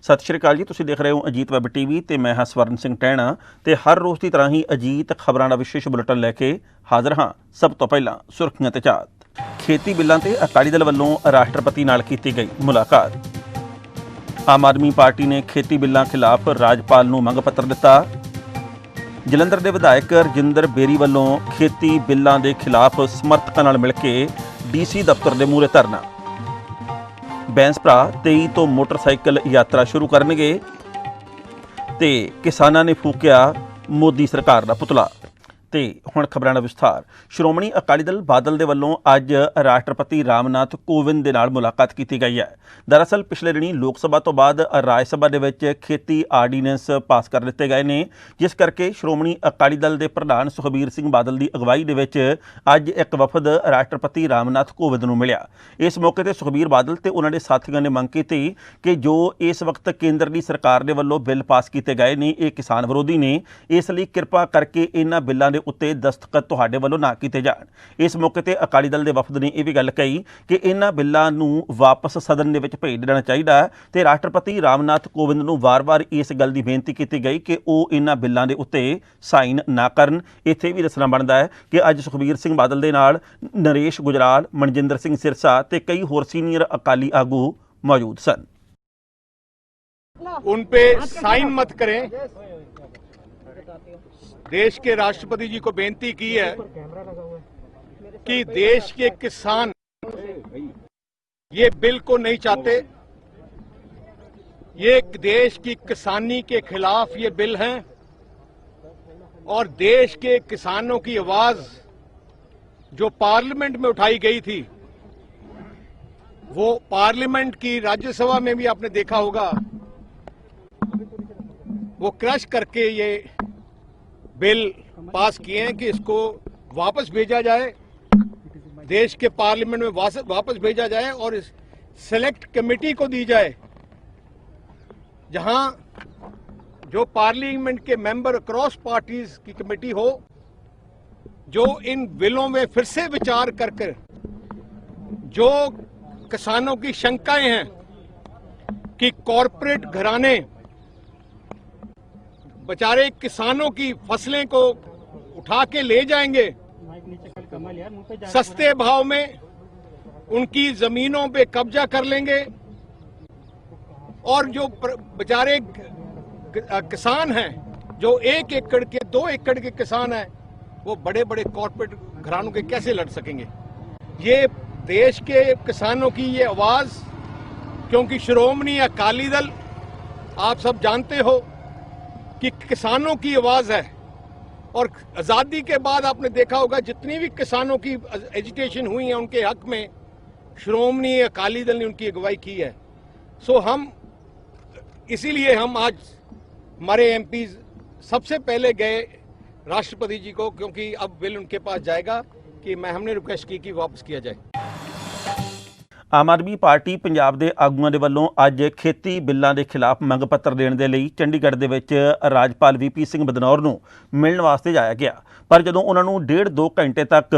सत श्री अकाल जी, तुसीं देख रहे हो अजीत वैब टीवी ते मैं हाँ स्वर्ण सिंह टैणा ते हर रोज़ की तरह ही अजीत खबरां दा विशेष बुलेटिन लैके हाज़र हाँ। सब तो पहलां सुर्खियां ते झात। खेती बिल्लां ते अकाली दल वल्लों राष्ट्रपति नाल कीती गई मुलाकात। आम आदमी पार्टी ने खेती बिल्लां खिलाफ राजपाल नूं मंग पत्र दिता। जलंधर के विधायक रजिंदर बेरी वल्लों खेती बिल्लां दे खिलाफ समर्थकां नाल मिल के DC दफ्तर के मूहरे धरना। बैंस भरा 23 तो मोटरसाइकिल यात्रा शुरू करनगे ते किसानां ने फूकिया मोदी सरकार दा पुतला। ते हुण खबरां दा विस्तार। श्रोमणी अकाली दल बादल दे वल्लों अज राष्ट्रपति रामनाथ कोविंद दे नाल मुलाकात की गई है। दरअसल पिछले दिनी लोक सभा तो बाद राज सभा दे विच खेती आर्डीनेंस पास कर दिते गए ने, जिस करके श्रोमणी अकाली दल के प्रधान सुखबीर सिंह बादल की अगवाई दे विच अज एक वफद राष्ट्रपति रामनाथ कोविंद नूं मिलिया। इस मौके ते सुखबीर बादल ते उन्हां दे साथियों ने मंग कीती कि जो इस वक्त केंद्र की सरकार दे वल्लों बिल पास किए गए ने ये किसान विरोधी ने, इसलिए किरपा करके इन्हां बिलों के उत्ते दस्तखत तुहाडे वल्लों ना कीते जाण। इस मौके ते अकाली दल के वफद ने यह भी गल कही कि इन्हां बिलों नूं वापस सदन दे विच भेज देना चाहिए ते राष्ट्रपति रामनाथ कोविंद नूं वार-वार इस गल की बेनती की गई कि वह इन्हां बिलों के उत्ते साइन ना करन। इत्थे भी दसना बनता है कि अज सुखबीर सिंह बादल दे नाल नरेश गुजराल, मनजिंदर सिंह सिरसा ते कई होर सीनियर अकाली आगू मौजूद सन। उन पे साइन मत करें। देश के राष्ट्रपति जी को बेनती की है कि देश के किसान ये बिल को नहीं चाहते। ये देश की किसानी के खिलाफ ये बिल हैं और देश के किसानों की आवाज जो पार्लियामेंट में उठाई गई थी, वो पार्लियामेंट की राज्यसभा में भी आपने देखा होगा, वो क्रश करके ये बिल पास किए हैं कि इसको वापस भेजा जाए, देश के पार्लियामेंट में वापस भेजा जाए और इस सेलेक्ट कमेटी को दी जाए, जहां जो पार्लियामेंट के मेंबर अक्रॉस पार्टीज की कमेटी हो, जो इन बिलों में फिर से विचार करके जो किसानों की शंकाएं हैं कि कॉरपोरेट घराने बेचारे किसानों की फसलें को उठा के ले जाएंगे, सस्ते भाव में उनकी जमीनों पे कब्जा कर लेंगे और जो बेचारे किसान हैं, जो 1 एकड़ के 2 एकड़ के किसान हैं, वो बड़े बड़े कॉरपोरेट घरानों के कैसे लड़ सकेंगे। ये देश के किसानों की ये आवाज, क्योंकि श्रोमणी अकाली दल आप सब जानते हो कि किसानों की आवाज है और आजादी के बाद आपने देखा होगा जितनी भी किसानों की एजिटेशन हुई है उनके हक में श्रोमणी अकाली दल ने उनकी अगुवाई की है। सो हम इसीलिए हम आज हमारे MP सबसे पहले गए राष्ट्रपति जी को, क्योंकि अब बिल उनके पास जाएगा कि हमने रिक्वेस्ट की कि वापस किया जाए। आम आदमी पार्टी पंजाब के आगूआं दे वल्लों अज खेती बिल्लां दे खिलाफ मंग पत्र देण दे लई चंडीगढ़ दे विच राजपाल VP सिंह बदनौर नूं मिलण वास्ते जाया गया, पर जदों उन्हां नूं 1.5-2 घंटे तक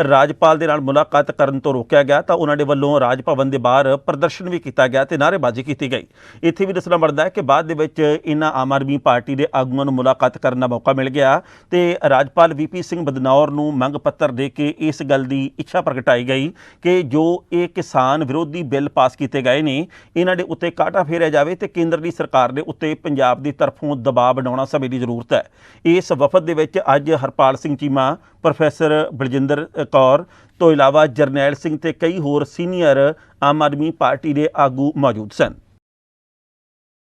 राजपाल दे नाल मुलाकात करन तो रोकिया गया तो उन्हां दे वल्लों राज भवन दे बाहर प्रदर्शन भी किया गया ते नारेबाजी की गई। इत्थे भी दसना बनदा है कि बाद दे विच इन्हां आम आदमी पार्टी के आगूआं नूं मुलाकात करन दा मौका मिल गया ते राजपाल VP सिंह बदनौर नूं मंग पत्र दे के इस गल की इच्छा प्रगटाई गई कि जो ये किसान विरोधी बिल पास किए गए ने, इन्हां दे उत्ते काटा फेरिया जाए तो केंद्र की सरकार के उत्ते पंजाब की तरफों दबाव बनाउणा समय की जरूरत है। इस वफद दे विच अज हरपाल सिंह चीमा, प्रोफैसर बलजिंदर कौर तो इलावा जरनैल सिंह ते कई होर सीनियर आम आदमी पार्टी के आगू मौजूद सन।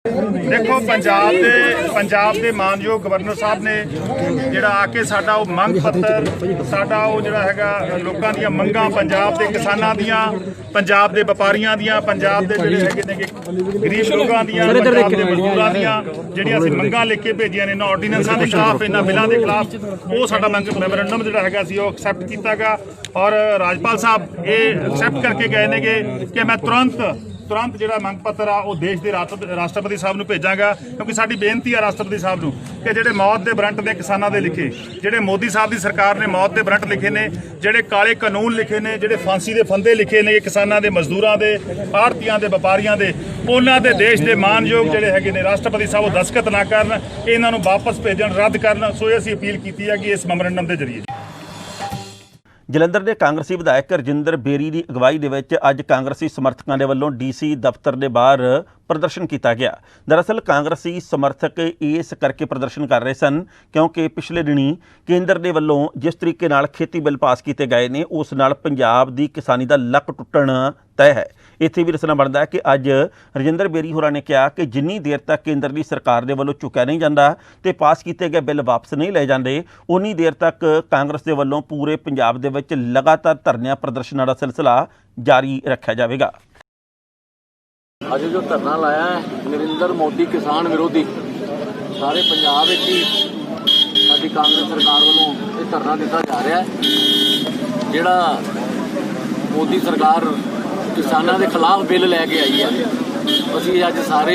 देखो पंजाब के मानयोग गवर्नर साहब ने जिहड़ा आके साडा वो मंग पत्र साडा वो जिहड़ा हैगा लोकां दीयां मंगां, पंजाब के किसानां दीयां, पंजाब के व्यापारियां दीयां, पंजाब के जिहड़े हैगे ने गरीब लोकां दीयां, पंजाब के मजदूरां दीयां जिहड़ियां असीं मंगां लिख के भेजियां ने, इन्हां ऑर्डीनेंसां दे खिलाफ, इन्हां बिलां दे खिलाफ, वो साडा मंग मैमोरेंडम जिहड़ा हैगा सी वो एक्सैप्ट कीता गया और राजपाल साहब ये एक्सैप्ट करके गए ने कि मैं तुरंत तुरंत ਜਿਹੜਾ ਮੰਗ ਪੱਤਰ ਆ ਉਹ ਦੇਸ਼ ਦੇ ਰਾਸ਼ਟਰਪਤੀ ਸਾਹਿਬ ਨੂੰ ਭੇਜਾਂਗਾ, ਕਿਉਂਕਿ ਸਾਡੀ ਬੇਨਤੀ ਆ ਰਾਸ਼ਟਰਪਤੀ ਸਾਹਿਬ ਨੂੰ ਕਿ ਜਿਹੜੇ ਮੌਤ ਦੇ ਵਾਰੰਟ ਨੇ ਕਿਸਾਨਾਂ ਦੇ ਲਿਖੇ, ਜਿਹੜੇ ਮੋਦੀ ਸਾਹਿਬ ਦੀ ਸਰਕਾਰ ਨੇ ਮੌਤ ਦੇ ਵਾਰੰਟ ਲਿਖੇ ਨੇ, ਜਿਹੜੇ ਕਾਲੇ ਕਾਨੂੰਨ ਲਿਖੇ ਨੇ, ਜਿਹੜੇ ਫਾਂਸੀ ਦੇ ਫੰਦੇ ਲਿਖੇ ਨੇ ਕਿਸਾਨਾਂ ਦੇ, ਮਜ਼ਦੂਰਾਂ ਦੇ, ਆੜ੍ਹਤੀਆਂ ਦੇ, ਵਪਾਰੀਆਂ ਦੇ, ਉਹਨਾਂ ਦੇ ਦੇਸ਼ ਦੇ ਮਾਨਯੋਗ ਜਿਹੜੇ ਹੈਗੇ ਨੇ ਰਾਸ਼ਟਰਪਤੀ ਸਾਹਿਬ ਉਹ ਦਸਤਖਤ ਨਾ ਕਰਨ, ਇਹਨਾਂ ਨੂੰ ਵਾਪਸ ਭੇਜਣ, ਰੱਦ ਕਰਨ। ਸੋ ਅਸੀਂ ਅਪੀਲ ਕੀਤੀ ਹੈ ਕਿ ਇਸ ਮੈਮੋਰੰਡਮ ਦੇ ਜ਼ਰੀਏ ਜਲੰਧਰ ਦੇ ਕਾਂਗਰਸੀ ਵਿਧਾਇਕ ਰਜਿੰਦਰ ਬੇਰੀ ਦੀ ਅਗਵਾਈ ਦੇ ਵਿੱਚ ਅੱਜ ਕਾਂਗਰਸੀ ਸਮਰਥਕਾਂ ਦੇ ਵੱਲੋਂ ਡੀਸੀ ਦਫ਼ਤਰ ਦੇ ਬਾਹਰ ਪ੍ਰਦਰਸ਼ਨ ਕੀਤਾ ਗਿਆ। ਦਰਅਸਲ ਕਾਂਗਰਸੀ ਸਮਰਥਕ ਇਸ ਕਰਕੇ ਪ੍ਰਦਰਸ਼ਨ ਕਰ ਰਹੇ ਸਨ ਕਿਉਂਕਿ ਪਿਛਲੇ ਦਿਨੀ ਕੇਂਦਰ ਦੇ ਵੱਲੋਂ ਜਿਸ ਤਰੀਕੇ ਨਾਲ ਖੇਤੀ ਬਿੱਲ ਪਾਸ ਕੀਤੇ ਗਏ ਨੇ ਉਸ ਨਾਲ ਪੰਜਾਬ ਦੀ ਕਿਸਾਨੀ ਦਾ ਲੱਕ ਟੁੱਟਣ ਤੈਅ ਹੈ। ਇੱਥੇ ਵੀ ਦੱਸਣਾ ਬਣਦਾ ਹੈ ਕਿ ਅੱਜ ਰਜਿੰਦਰ ਬੇਰੀ ਹੋਰਾਂ ਨੇ ਕਿਹਾ ਕਿ ਜਿੰਨੀ ਦੇਰ ਤੱਕ ਕੇਂਦਰ ਦੀ ਸਰਕਾਰ ਦੇ ਵੱਲੋਂ ਚੁੱਕਿਆ ਨਹੀਂ ਜਾਂਦਾ ਤੇ ਪਾਸ ਕੀਤੇ ਗਏ ਬਿੱਲ ਵਾਪਸ ਨਹੀਂ ਲਏ ਜਾਂਦੇ, ਉਨੀ ਦੇਰ ਤੱਕ ਕਾਂਗਰਸ ਦੇ ਵੱਲੋਂ ਪੂਰੇ ਪੰਜਾਬ ਦੇ ਵਿੱਚ ਲਗਾਤਾਰ ਧਰਨਿਆਂ ਪ੍ਰਦਰਸ਼ਨਾਂ ਦਾ ਸਿਲਸਿਲਾ ਜਾਰੀ ਰੱਖਿਆ ਜਾਵੇਗਾ। ਅੱਜ ਜੋ ਧਰਨਾ ਲਾਇਆ ਹੈ ਨਰਿੰਦਰ ਮੋਦੀ ਕਿਸਾਨ ਵਿਰੋਧੀ, ਸਾਰੇ ਪੰਜਾਬ ਵਿੱਚ ਹੀ ਸਾਡੀ ਕਾਂਗਰਸ ਸਰਕਾਰ ਵੱਲੋਂ ਇਹ ਧਰਨਾ ਦਿੱਤਾ ਜਾ ਰਿਹਾ ਹੈ। ਜਿਹੜਾ ਮੋਦੀ ਸਰਕਾਰ ਕਿਸਾਨਾਂ ਦੇ ਖਿਲਾਫ ਬਿੱਲ ਲੈ ਕੇ ਆਈ ਹੈ, ਅਸੀਂ ਅੱਜ ਸਾਰੇ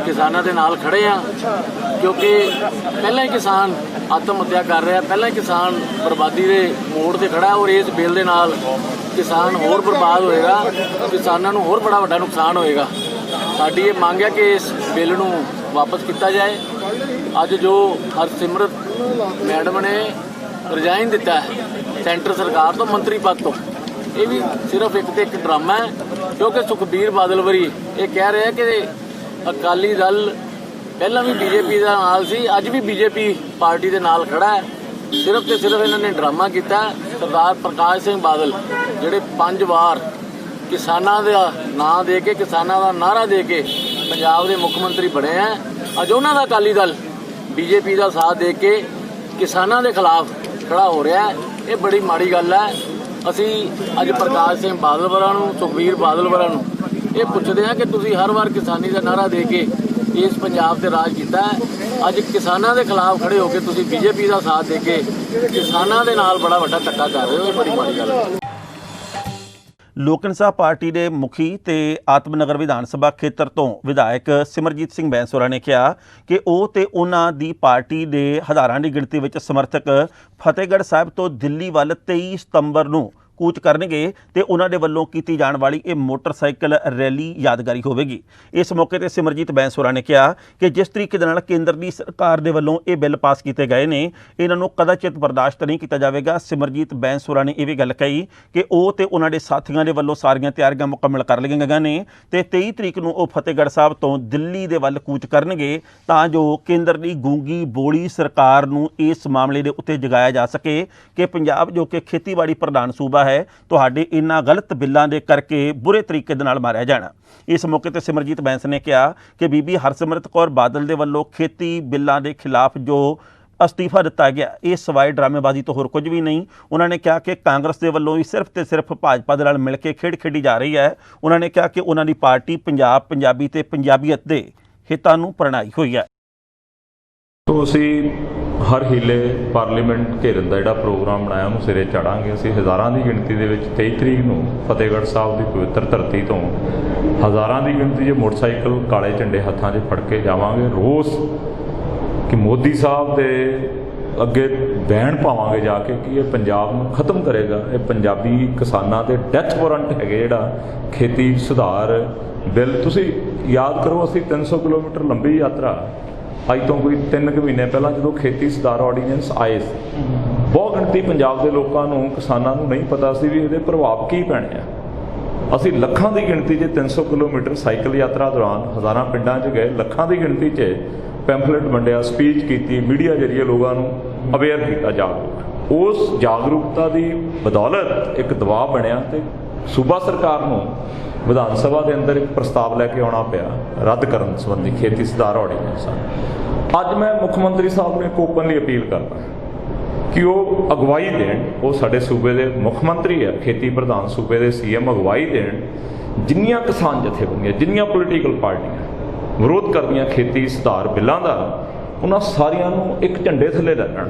ਕਿਸਾਨਾਂ ਦੇ ਨਾਲ ਖੜੇ ਹਾਂ, ਕਿਉਂਕਿ ਪਹਿਲਾਂ ਹੀ ਕਿਸਾਨ ਆਤਮ ਹੱਤਿਆ ਕਰ ਰਿਹਾ, ਪਹਿਲਾਂ ਹੀ ਕਿਸਾਨ ਬਰਬਾਦੀ ਦੇ ਮੋੜ ਤੇ ਖੜਾ ਔਰ ਇਸ ਬਿੱਲ ਦੇ ਨਾਲ ਕਿਸਾਨ ਹੋਰ ਬਰਬਾਦ ਹੋਏਗਾ, ਕਿਸਾਨਾਂ ਨੂੰ ਹੋਰ ਬੜਾ ਵੱਡਾ ਨੁਕਸਾਨ ਹੋਏਗਾ। ਸਾਡੀ ਇਹ ਮੰਗ ਹੈ ਕਿ ਇਸ ਬਿੱਲ ਨੂੰ ਵਾਪਸ ਕੀਤਾ ਜਾਏ। ਅੱਜ ਜੋ ਹਰਸਿਮਰਤ ਮੈਡਮ ਨੇ ਰਿਜ਼ਾਈਨ ਦਿੱਤਾ ਹੈ ਸੈਂਟਰ ਸਰਕਾਰ ਤੋਂ, ਮੰਤਰੀ ਪਦ ਤੋਂ, ਇਹ ਵੀ ਸਿਰਫ ਇੱਕ ਤੇ ਇੱਕ ਡਰਾਮਾ ਹੈ, ਕਿਉਂਕਿ ਸੁਖਬੀਰ ਬਾਦਲ ਵਰੀ ਇਹ ਕਹਿ ਰਿਹਾ ਕਿ ਅਕਾਲੀ ਦਲ ਪਹਿਲਾਂ ਵੀ ਬੀਜੇਪੀ ਦਾ ਨਾਲ ਸੀ, ਅੱਜ ਵੀ ਬੀਜੇਪੀ ਪਾਰਟੀ ਦੇ ਨਾਲ ਖੜਾ ਹੈ। ਸਿਰਫ ਤੇ ਸਿਰਫ ਇਹਨਾਂ ਨੇ ਡਰਾਮਾ ਕੀਤਾ। ਸਰਦਾਰ ਪ੍ਰਕਾਸ਼ ਸਿੰਘ ਬਾਦਲ ਜਿਹੜੇ 5 ਵਾਰ ਕਿਸਾਨਾਂ ਦਾ ਨਾਂ ਦੇ ਕੇ, ਕਿਸਾਨਾਂ ਦਾ ਨਾਅਰਾ ਦੇ ਕੇ ਪੰਜਾਬ ਦੇ ਮੁੱਖ ਮੰਤਰੀ ਬਣੇ ਹੈ, ਅੱਜ ਉਹਨਾਂ ਦਾ ਅਕਾਲੀ ਦਲ ਬੀਜੇਪੀ ਦਾ ਸਾਥ ਦੇ ਕੇ ਕਿਸਾਨਾਂ ਦੇ ਖਿਲਾਫ ਖੜਾ ਹੋ ਰਿਹਾ ਹੈ। ਇਹ ਬੜੀ ਮਾੜੀ ਗੱਲ ਹੈ। ਅਸੀਂ ਅੱਜ ਪ੍ਰਕਾਸ਼ ਸਿੰਘ ਬਾਦਲ ਵਰਾਂ ਨੂੰ, ਸੁਖਬੀਰ ਬਾਦਲ ਵਰਾਂ ਨੂੰ ਇਹ ਪੁੱਛਦੇ ਹਾਂ ਕਿ ਤੁਸੀਂ ਹਰ ਵਾਰ ਕਿਸਾਨੀ ਦਾ ਨਾਅਰਾ ਦੇ ਕੇ ਇਸ ਪੰਜਾਬ ਤੇ ਰਾਜ ਕੀਤਾ ਹੈ, ਅੱਜ ਕਿਸਾਨਾਂ ਦੇ ਖਿਲਾਫ ਖੜੇ ਹੋ ਕੇ ਤੁਸੀਂ ਬੀਜੇਪੀ ਦਾ ਸਾਥ ਦੇ ਕੇ ਕਿਸਾਨਾਂ ਦੇ ਨਾਲ ਬੜਾ ਵੱਡਾ ਧੱਕਾ ਕਰ ਰਹੇ ਹੋ। ਇਹ ਬੜੀ ਮਾੜੀ ਗੱਲ ਹੈ। ਲੋਕ ਇਨਸਾਫ ਪਾਰਟੀ ਦੇ ਮੁਖੀ ਤੇ ਆਤਮਨਗਰ ਵਿਧਾਨ ਸਭਾ ਖੇਤਰ ਤੋਂ ਵਿਧਾਇਕ ਸਿਮਰਜੀਤ ਸਿੰਘ ਬੈਂਸ ਹੋਰਾਂ ਨੇ ਕਿਹਾ ਕਿ ਉਹ ਤੇ ਉਹਨਾਂ ਦੀ ਪਾਰਟੀ ਦੇ ਹਜ਼ਾਰਾਂ ਦੀ ਗਿਣਤੀ ਵਿੱਚ ਸਮਰਥਕ ਫਤਿਹਗੜ੍ਹ ਸਾਹਿਬ ਤੋਂ ਦਿੱਲੀ ਵੱਲ 23 ਸਤੰਬਰ ਨੂੰ ਕੂਚ ਕਰਨਗੇ ਤੇ ਉਹਨਾਂ ਦੇ ਵੱਲੋਂ ਕੀਤੀ ਜਾਣ ਵਾਲੀ ਇਹ ਮੋਟਰਸਾਈਕਲ ਰੈਲੀ ਯਾਦਗਾਰੀ ਹੋਵੇਗੀ। ਇਸ ਮੌਕੇ ਤੇ ਸਿਮਰਜੀਤ ਬੈਂਸ ਹੋਰਾਂ ਨੇ ਕਿਹਾ ਕਿ ਜਿਸ ਤਰੀਕੇ ਦੇ ਨਾਲ ਕੇਂਦਰ ਦੀ ਸਰਕਾਰ ਦੇ ਵੱਲੋਂ ਇਹ ਬਿੱਲ ਪਾਸ ਕੀਤੇ ਗਏ ਨੇ, ਇਹਨਾਂ ਨੂੰ ਕਦਾਚਿਤ ਬਰਦਾਸ਼ਤ ਨਹੀਂ ਕੀਤਾ ਜਾਵੇਗਾ। ਸਿਮਰਜੀਤ ਬੈਂਸ ਹੋਰਾਂ ਨੇ ਇਹ ਵੀ ਗੱਲ ਕਹੀ ਕਿ ਉਹ ਤੇ ਉਹਨਾਂ ਦੇ ਸਾਥੀਆਂ ਦੇ ਵੱਲੋਂ ਸਾਰੀਆਂ ਤਿਆਰੀਆਂ ਮੁਕੰਮਲ ਕਰ ਲਈਆਂ ਗਈਆਂ ਨੇ ਤੇ 23 ਤਰੀਕ ਨੂੰ ਉਹ ਫਤਿਹਗੜ੍ਹ ਸਾਹਿਬ ਤੋਂ ਦਿੱਲੀ ਦੇ ਵੱਲ ਕੂਚ ਕਰਨਗੇ ਤਾਂ ਜੋ ਕੇਂਦਰ ਦੀ ਗੂੰਗੀ ਬੋਲੀ ਸਰਕਾਰ ਨੂੰ ਇਸ ਮਾਮਲੇ ਦੇ ਉੱਤੇ ਜਗਾਇਆ ਜਾ ਸਕੇ ਕਿ ਪੰਜਾਬ ਜੋ ਕਿ ਖੇਤੀਬਾੜੀ ਪ੍ਰਧਾਨ ਸੂਬਾ ਹੈ, ਤੁਹਾਡੇ ਇਹਨਾਂ ਗਲਤ ਬਿੱਲਾਂ ਦੇ ਕਰਕੇ ਬੁਰੇ ਤਰੀਕੇ ਦੇ ਨਾਲ ਮਾਰਿਆ ਜਾਣਾ। ਇਸ ਮੌਕੇ ਤੇ ਸਿਮਰਜੀਤ ਬੈਂਸ ਨੇ ਕਿਹਾ ਕਿ ਬੀਬੀ ਹਰਸਿਮਰਤ ਕੌਰ ਬਾਦਲ ਦੇ ਵੱਲੋਂ ਖੇਤੀ ਬਿੱਲਾਂ ਦੇ ਖਿਲਾਫ ਜੋ ਅਸਤੀਫਾ ਦਿੱਤਾ ਗਿਆ ਇਹ ਸਵਾਏ ਡਰਾਮੇਬਾਜ਼ੀ ਤੋਂ ਹੋਰ ਕੁਝ ਵੀ ਨਹੀਂ। ਉਹਨਾਂ ਨੇ ਕਿਹਾ ਕਿ ਕਾਂਗਰਸ ਦੇ ਵੱਲੋਂ ਹੀ ਸਿਰਫ ਤੇ ਸਿਰਫ ਭਾਜਪਾ ਦੇ ਨਾਲ ਮਿਲ ਕੇ ਖੇਡ ਖੇਡੀ ਜਾ ਰਹੀ ਹੈ। ਉਹਨਾਂ ਨੇ ਕਿਹਾ ਕਿ ਉਹਨਾਂ ਦੀ ਪਾਰਟੀ ਪੰਜਾਬ, ਪੰਜਾਬੀ ਤੇ ਪੰਜਾਬੀਅਤ ਦੇ ਹਿੱਤਾਂ ਨੂੰ ਪ੍ਰਣਾਈ ਹੋਈ ਹੈ। तो ਅਸੀਂ ਹਰ ਹੀਲੇ ਪਾਰਲੀਮੈਂਟ ਘੇਰਨ ਦਾ ਜਿਹੜਾ ਪ੍ਰੋਗਰਾਮ ਬਣਾਇਆ ਉਹਨੂੰ ਸਿਰੇ ਚਾੜਾਂਗੇ। ਅਸੀਂ ਹਜ਼ਾਰਾਂ ਦੀ ਗਿਣਤੀ ਦੇ ਵਿੱਚ 23 ਤਰੀਕ ਨੂੰ ਫਤਿਹਗੜ੍ਹ ਸਾਹਿਬ ਦੀ ਪਵਿੱਤਰ ਧਰਤੀ ਤੋਂ ਹਜ਼ਾਰਾਂ ਦੀ ਗਿਣਤੀ 'ਚ ਮੋਟਰਸਾਈਕਲ ਕਾਲੇ ਝੰਡੇ ਹੱਥਾਂ 'ਚ ਫੜ ਕੇ ਜਾਵਾਂਗੇ। ਰੋਸ ਕਿ ਮੋਦੀ ਸਾਹਿਬ ਦੇ ਅੱਗੇ ਬੈਣ ਪਾਵਾਂਗੇ ਜਾ ਕੇ ਕਿ ਇਹ ਪੰਜਾਬ ਨੂੰ ਖਤਮ ਕਰੇਗਾ। ਇਹ ਪੰਜਾਬੀ ਕਿਸਾਨਾਂ ਦੇ ਡੈਥ ਵਾਰੰਟ ਹੈਗੇ ਜਿਹੜਾ ਖੇਤੀ ਸੁਧਾਰ ਬਿੱਲ। ਤੁਸੀਂ ਯਾਦ ਕਰੋ, ਅਸੀਂ 300 ਕਿਲੋਮੀਟਰ ਲੰਬੀ ਯਾਤਰਾ ਅੱਜ ਤੋਂ ਕੋਈ 3 ਮਹੀਨੇ ਪਹਿਲਾਂ ਜਦੋਂ ਖੇਤੀ ਸੁਧਾਰ ਆਰਡੀਨੈਂਸ ਆਏ ਸੀ, ਬਹੁਤ ਗਿਣਤੀ ਪੰਜਾਬ ਦੇ ਲੋਕਾਂ ਨੂੰ, ਕਿਸਾਨਾਂ ਨੂੰ ਨਹੀਂ ਪਤਾ ਸੀ ਵੀ ਇਹਦੇ ਪ੍ਰਭਾਵ ਕੀ ਪੈਣੇ ਆ। ਅਸੀਂ ਲੱਖਾਂ ਦੀ ਗਿਣਤੀ 'ਚ 300 ਕਿਲੋਮੀਟਰ ਸਾਈਕਲ ਯਾਤਰਾ ਦੌਰਾਨ ਹਜ਼ਾਰਾਂ ਪਿੰਡਾਂ 'ਚ ਗਏ, ਲੱਖਾਂ ਦੀ ਗਿਣਤੀ 'ਚ ਪੈਂਫਲੇਟ ਵੰਡਿਆ, ਸਪੀਚ ਕੀਤੀ, ਮੀਡੀਆ ਜ਼ਰੀਏ ਲੋਕਾਂ ਨੂੰ ਅਵੇਅਰ ਕੀਤਾ, ਜਾਗਰੂਕ। ਉਸ ਜਾਗਰੂਕਤਾ ਦੀ ਬਦੌਲਤ ਇੱਕ ਦਬਾਅ ਬਣਿਆ ਤੇ ਸੂਬਾ ਸਰਕਾਰ ਨੂੰ ਵਿਧਾਨ ਸਭਾ ਦੇ ਅੰਦਰ ਇੱਕ ਪ੍ਰਸਤਾਵ ਲੈ ਕੇ ਆਉਣਾ ਪਿਆ ਰੱਦ ਕਰਨ ਸੰਬੰਧੀ ਖੇਤੀ ਸੁਧਾਰ ਆਰਡੀਨੈਂਸ। ਅੱਜ ਮੈਂ ਮੁੱਖ ਮੰਤਰੀ ਸਾਹਿਬ ਨੂੰ ਇੱਕ ਓਪਨਲੀ ਅਪੀਲ ਕਰਦਾ ਕਿ ਉਹ ਅਗਵਾਈ ਦੇਣ। ਉਹ ਸਾਡੇ ਸੂਬੇ ਦੇ ਮੁੱਖ ਮੰਤਰੀ ਹੈ, ਖੇਤੀ ਪ੍ਰਧਾਨ ਸੂਬੇ ਦੇ CM ਅਗਵਾਈ ਦੇਣ। ਜਿੰਨੀਆਂ ਕਿਸਾਨ ਜਥੇਬੰਦੀਆਂ, ਜਿੰਨੀਆਂ ਪੋਲੀਟੀਕਲ ਪਾਰਟੀਆਂ ਵਿਰੋਧ ਕਰਦੀਆਂ ਖੇਤੀ ਸੁਧਾਰ ਬਿੱਲਾਂ ਦਾ, ਉਹਨਾਂ ਸਾਰਿਆਂ ਨੂੰ ਇੱਕ ਝੰਡੇ ਥੱਲੇ ਲੈ ਲੈਣ,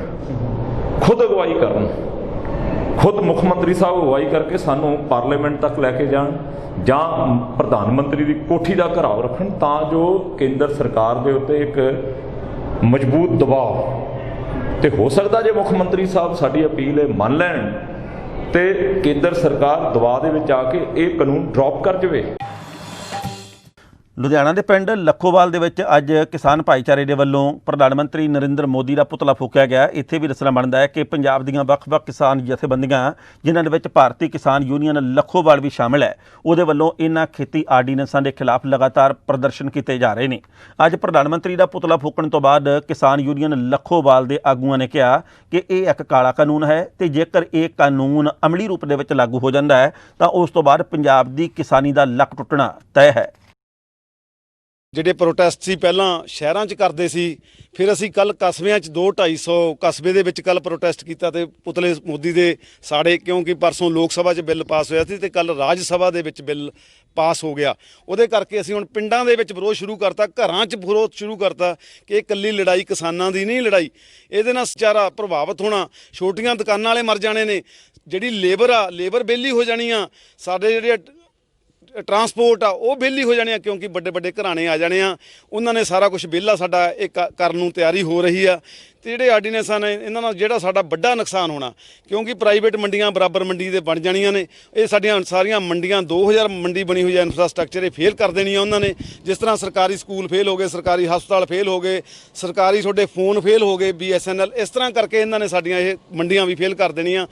ਖੁਦ ਅਗਵਾਈ ਕਰਨ ਖੁਦ ਮੁੱਖ ਮੰਤਰੀ ਸਾਹਿਬ ਅਗਵਾਈ ਕਰਕੇ ਸਾਨੂੰ ਪਾਰਲੀਮੈਂਟ ਤੱਕ ਲੈ ਕੇ ਜਾਣ ਜਾਂ ਪ੍ਰਧਾਨ ਮੰਤਰੀ ਦੀ ਕੋਠੀ ਦਾ ਘਿਰਾਓ ਰੱਖਣ, ਤਾਂ ਜੋ ਕੇਂਦਰ ਸਰਕਾਰ ਦੇ ਉੱਤੇ ਇੱਕ ਮਜ਼ਬੂਤ ਦਬਾਅ ਤੇ ਹੋ ਸਕਦਾ ਜੇ ਮੁੱਖ ਮੰਤਰੀ ਸਾਹਿਬ ਸਾਡੀ ਅਪੀਲ ਇਹ ਮੰਨ ਲੈਣ ਤੇ ਕੇਂਦਰ ਸਰਕਾਰ ਦਬਾਅ ਦੇ ਵਿੱਚ ਆ ਕੇ ਇਹ ਕਾਨੂੰਨ ਡ੍ਰੌਪ ਕਰ ਜਾਵੇ। ਲੁਧਿਆਣਾ ਦੇ ਪਿੰਡ ਲੱਖੋਵਾਲ ਦੇ ਵਿੱਚ ਅੱਜ ਕਿਸਾਨ ਭਾਈਚਾਰੇ ਦੇ ਵੱਲੋਂ ਪ੍ਰਧਾਨ ਮੰਤਰੀ ਨਰਿੰਦਰ ਮੋਦੀ ਦਾ ਪੁਤਲਾ ਫੂਕਿਆ ਗਿਆ। ਇੱਥੇ ਵੀ ਦੱਸਣਾ ਬਣਦਾ ਹੈ ਕਿ ਪੰਜਾਬ ਦੀਆਂ ਵੱਖ-ਵੱਖ ਕਿਸਾਨ ਜਥੇਬੰਦੀਆਂ, ਜਿਨ੍ਹਾਂ ਦੇ ਵਿੱਚ ਭਾਰਤੀ ਕਿਸਾਨ ਯੂਨੀਅਨ ਲੱਖੋਵਾਲ ਵੀ ਸ਼ਾਮਿਲ ਹੈ, ਉਹਦੇ ਵੱਲੋਂ ਇਹਨਾਂ ਖੇਤੀ ਆਰਡੀਨੈਂਸਾਂ ਦੇ ਖਿਲਾਫ ਲਗਾਤਾਰ ਪ੍ਰਦਰਸ਼ਨ ਕੀਤੇ ਜਾ ਰਹੇ ਨੇ। ਅੱਜ ਪ੍ਰਧਾਨ ਮੰਤਰੀ ਦਾ ਪੁਤਲਾ ਫੂਕਣ ਤੋਂ ਬਾਅਦ ਕਿਸਾਨ ਯੂਨੀਅਨ ਲੱਖੋਵਾਲ ਦੇ ਆਗੂਆਂ ਨੇ ਕਿਹਾ ਕਿ ਇਹ ਇੱਕ ਕਾਲਾ ਕਾਨੂੰਨ ਹੈ ਤੇ ਜੇਕਰ ਇਹ ਕਾਨੂੰਨ ਅਮਲੀ ਰੂਪ ਦੇ ਵਿੱਚ ਲਾਗੂ ਹੋ ਜਾਂਦਾ ਹੈ ਤਾਂ ਉਸ ਤੋਂ ਬਾਅਦ ਪੰਜਾਬ ਦੀ ਕਿਸਾਨੀ ਦਾ ਲੱਕ ਟੁੱਟਣਾ ਤੈਅ ਹੈ। ਜਿਹੜੇ ਪ੍ਰੋਟੈਸਟ ਸੀ ਪਹਿਲਾਂ ਸ਼ਹਿਰਾਂ 'ਚ ਕਰਦੇ ਸੀ, ਫਿਰ ਅਸੀਂ ਕੱਲ ਕਸਬਿਆਂ 'ਚ 200-250 ਕਸਬੇ ਦੇ ਵਿੱਚ ਕੱਲ ਪ੍ਰੋਟੈਸਟ ਕੀਤਾ ਤੇ ਪੁਤਲੇ ਮੋਦੀ ਦੇ ਸਾੜੇ, ਕਿਉਂਕਿ ਪਰਸੋਂ ਲੋਕ ਸਭਾ 'ਚ ਬਿੱਲ ਪਾਸ ਹੋਇਆ ਸੀ ਤੇ ਕੱਲ ਰਾਜ ਸਭਾ ਦੇ ਵਿੱਚ ਬਿੱਲ ਪਾਸ ਹੋ ਗਿਆ। ਉਹਦੇ ਕਰਕੇ ਅਸੀਂ ਹੁਣ ਪਿੰਡਾਂ ਦੇ ਵਿੱਚ ਵਿਰੋਧ ਸ਼ੁਰੂ ਕਰਤਾ, ਘਰਾਂ 'ਚ ਵਿਰੋਧ ਸ਼ੁਰੂ ਕਰਤਾ ਕਿ ਇਹ ਇਕੱਲੀ ਲੜਾਈ ਕਿਸਾਨਾਂ ਦੀ ਨਹੀਂ ਲੜਾਈ, ਇਹਦੇ ਨਾਲ ਸਾਰਾ ਪ੍ਰਭਾਵਿਤ ਹੋਣਾ, ਛੋਟੀਆਂ ਦੁਕਾਨਾਂ ਵਾਲੇ ਮਰ ਜਾਣੇ ਨੇ, ਜਿਹੜੀ ਲੇਬਰ ਵਿਹਲੀ ਹੋ ਜਾਣੀ ਆ, ਸਾਡੇ ਜਿਹੜੇ ਟਰਾਂਸਪੋਰਟ ਆ ਉਹ ਵਿਹਲੀ ਹੋ ਜਾਣੇ ਆ, ਕਿਉਂਕਿ ਵੱਡੇ ਵੱਡੇ ਘਰਾਣੇ ਆ ਜਾਣੇ ਆ, ਉਹਨਾਂ ਨੇ ਸਾਰਾ ਕੁਝ ਵਿਹਲਾ ਸਾਡਾ ਇਹ ਕਰਨ ਨੂੰ ਤਿਆਰੀ ਹੋ ਰਹੀ ਆ। ਤੇ ਜਿਹੜੇ ਆਰਡੀਨੈਂਸਾਂ ਨੇ ਇਹਨਾਂ ਨਾਲ ਜਿਹੜਾ ਸਾਡਾ ਵੱਡਾ ਨੁਕਸਾਨ ਹੋਣਾ, ਕਿਉਂਕਿ ਪ੍ਰਾਈਵੇਟ ਮੰਡੀਆਂ ਬਰਾਬਰ ਮੰਡੀ ਦੇ ਬਣ ਜਾਣੀਆਂ ਨੇ। ਇਹ ਸਾਡੀਆਂ ਸਾਰੀਆਂ ਮੰਡੀਆਂ 2000 ਮੰਡੀ ਬਣੀ ਹੋਈ ਹੈ, ਇਨਫਰਾਸਟ੍ਰਕਚਰ ਇਹ ਫੇਲ ਕਰ ਦੇਣੀ ਆ ਉਹਨਾਂ ਨੇ। ਜਿਸ ਤਰ੍ਹਾਂ ਸਰਕਾਰੀ ਸਕੂਲ ਫੇਲ ਹੋ ਗਏ, ਸਰਕਾਰੀ ਹਸਪਤਾਲ ਫੇਲ ਹੋ ਗਏ, ਸਰਕਾਰੀ ਤੁਹਾਡੇ ਫੋਨ ਫੇਲ ਹੋ ਗਏ, BSNL, ਇਸ ਤਰ੍ਹਾਂ ਕਰਕੇ ਇਹਨਾਂ ਨੇ ਸਾਡੀਆਂ ਇਹ ਮੰਡੀਆਂ ਵੀ ਫੇਲ ਕਰ ਦੇਣੀਆਂ।